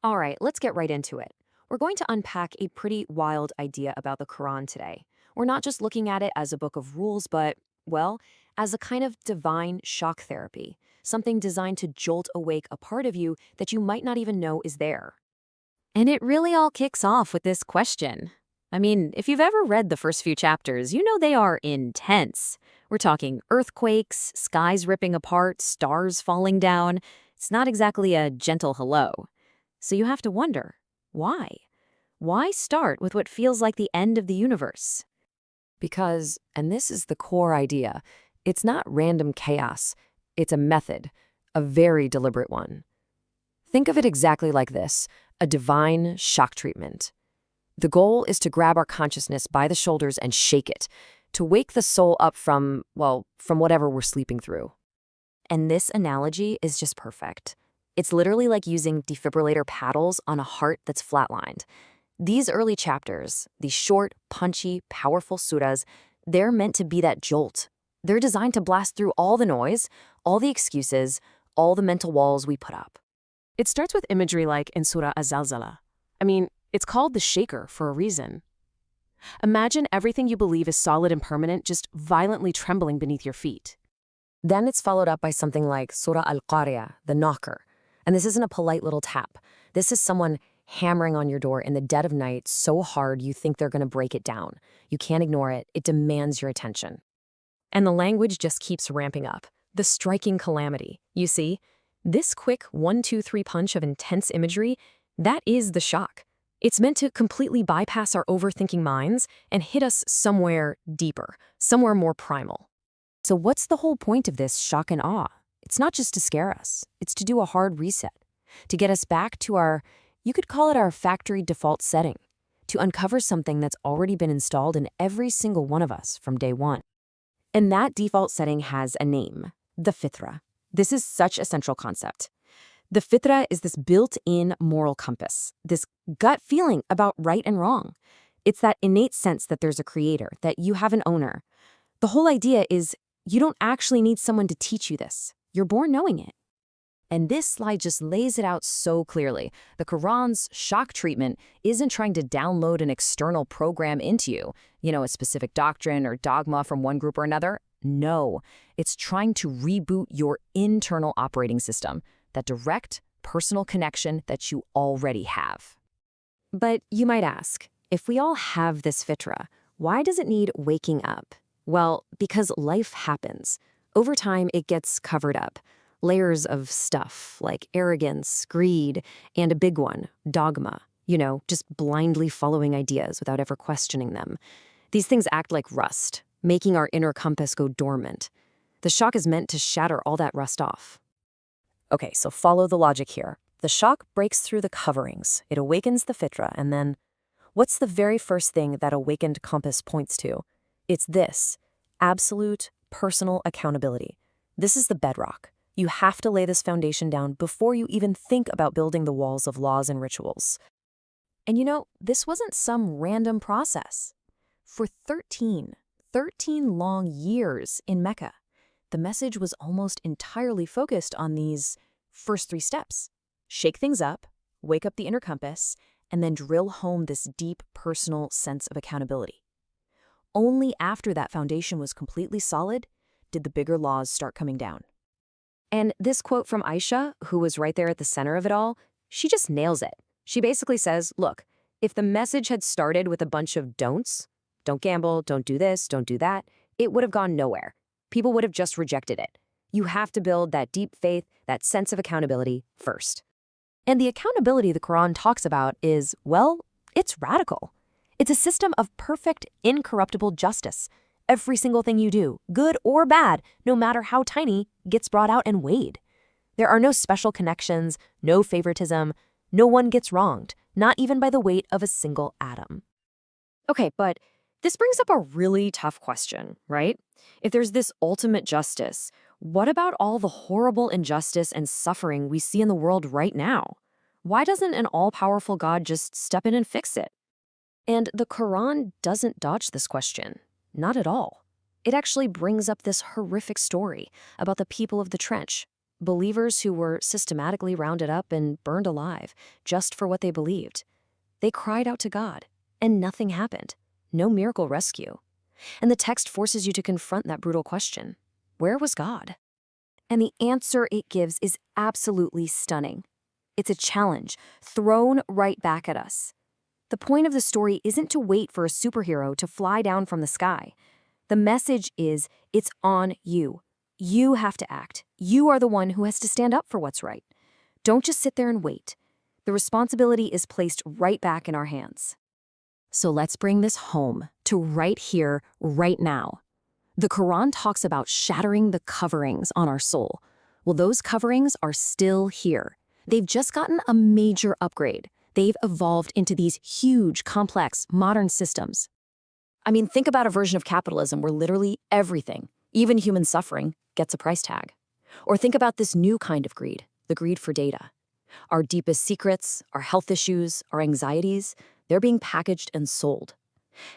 All right, let's get right into it. We're going to unpack a pretty wild idea about the Quran today. We're not just looking at it as a book of rules, but, well, as a kind of divine shock therapy, something designed to jolt awake a part of you that you might not even know is there. And it really all kicks off with this question. I mean, if you've ever read the first few chapters, you know they are intense. We're talking earthquakes, skies ripping apart, stars falling down. It's not exactly a gentle hello. So you have to wonder, why? Why start with what feels like the end of the universe? Because, and this is the core idea, it's not random chaos. It's a method, a very deliberate one. Think of it exactly like this, a divine shock treatment. The goal is to grab our consciousness by the shoulders and shake it, to wake the soul up from, well, from whatever we're sleeping through. And this analogy is just perfect. It's literally like using defibrillator paddles on a heart that's flatlined. These early chapters, these short, punchy, powerful surahs, they're meant to be that jolt. They're designed to blast through all the noise, all the excuses, all the mental walls we put up. It starts with imagery like in Surah Az-Zalzala. I mean, it's called the shaker for a reason. Imagine everything you believe is solid and permanent just violently trembling beneath your feet. Then it's followed up by something like Surah Al-Qari'ah, the knocker. And this isn't a polite little tap. This is someone hammering on your door in the dead of night so hard you think they're going to break it down. You can't ignore it. It demands your attention. And the language just keeps ramping up. The striking calamity. You see, this quick 1, 2, 3 punch of intense imagery, that is the shock. It's meant to completely bypass our overthinking minds and hit us somewhere deeper, somewhere more primal. So what's the whole point of this shock and awe? It's not just to scare us. It's to do a hard reset, to get us back to our, you could call it our factory default setting, to uncover something that's already been installed in every single one of us from day one. And that default setting has a name, the fitra. This is such a central concept. The fitra is this built-in moral compass, this gut feeling about right and wrong. It's that innate sense that there's a creator, that you have an owner. The whole idea is you don't actually need someone to teach you this. You're born knowing it. And this slide just lays it out so clearly. The Quran's shock treatment isn't trying to download an external program into you, a specific doctrine or dogma from one group or another. No, it's trying to reboot your internal operating system, that direct, personal connection that you already have. But you might ask, if we all have this fitra, why does it need waking up? Well, because life happens. Over time, it gets covered up. Layers of stuff like arrogance, greed, and a big one, dogma. Just blindly following ideas without ever questioning them. These things act like rust, making our inner compass go dormant. The shock is meant to shatter all that rust off. Okay, so follow the logic here. The shock breaks through the coverings. It awakens the fitra, and then what's the very first thing that awakened compass points to? It's this, absolute personal accountability. This is the bedrock. You have to lay this foundation down before you even think about building the walls of laws and rituals. And this wasn't some random process. For 13 long years in Mecca, the message was almost entirely focused on these first 3 steps. Shake things up, wake up the inner compass, and then drill home this deep personal sense of accountability. Only after that foundation was completely solid did the bigger laws start coming down. And this quote from Aisha, who was right there at the center of it all, she just nails it. She basically says, look, if the message had started with a bunch of don'ts, don't gamble, don't do this, don't do that, it would have gone nowhere. People would have just rejected it. You have to build that deep faith, that sense of accountability first. And the accountability the Quran talks about is, well, it's radical. It's a system of perfect, incorruptible justice. Every single thing you do, good or bad, no matter how tiny, gets brought out and weighed. There are no special connections, no favoritism, no one gets wronged, not even by the weight of a single atom. Okay, but this brings up a really tough question, right? If there's this ultimate justice, what about all the horrible injustice and suffering we see in the world right now? Why doesn't an all-powerful God just step in and fix it? And the Quran doesn't dodge this question. Not at all. It actually brings up this horrific story about the people of the trench. believers who were systematically rounded up and burned alive just for what they believed. They cried out to God, and nothing happened. No miracle rescue. And the text forces you to confront that brutal question. Where was God? And the answer it gives is absolutely stunning. It's a challenge, thrown right back at us. The point of the story isn't to wait for a superhero to fly down from the sky. The message is, it's on you. You have to act. You are the one who has to stand up for what's right. Don't just sit there and wait. The responsibility is placed right back in our hands. So let's bring this home to right here, right now. The Quran talks about shattering the coverings on our soul. Well, those coverings are still here. They've just gotten a major upgrade. They've evolved into these huge, complex, modern systems. I mean, think about a version of capitalism where literally everything, even human suffering, gets a price tag. Or think about this new kind of greed, the greed for data. Our deepest secrets, our health issues, our anxieties, they're being packaged and sold.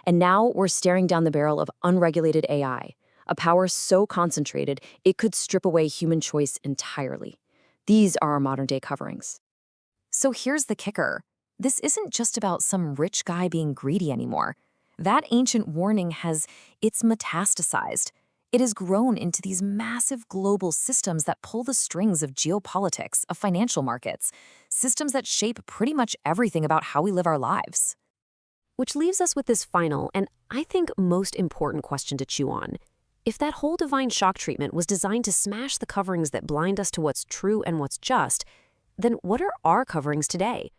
And now we're staring down the barrel of unregulated AI, a power so concentrated it could strip away human choice entirely. These are our modern-day coverings. So here's the kicker. This isn't just about some rich guy being greedy anymore. That ancient warning it's metastasized. It has grown into these massive global systems that pull the strings of geopolitics, of financial markets, systems that shape pretty much everything about how we live our lives. Which leaves us with this final, and I think most important question to chew on. If that whole divine shock treatment was designed to smash the coverings that blind us to what's true and what's just, then what are our coverings today?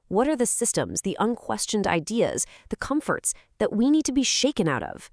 What are the systems, the unquestioned ideas, the comforts that we need to be shaken out of?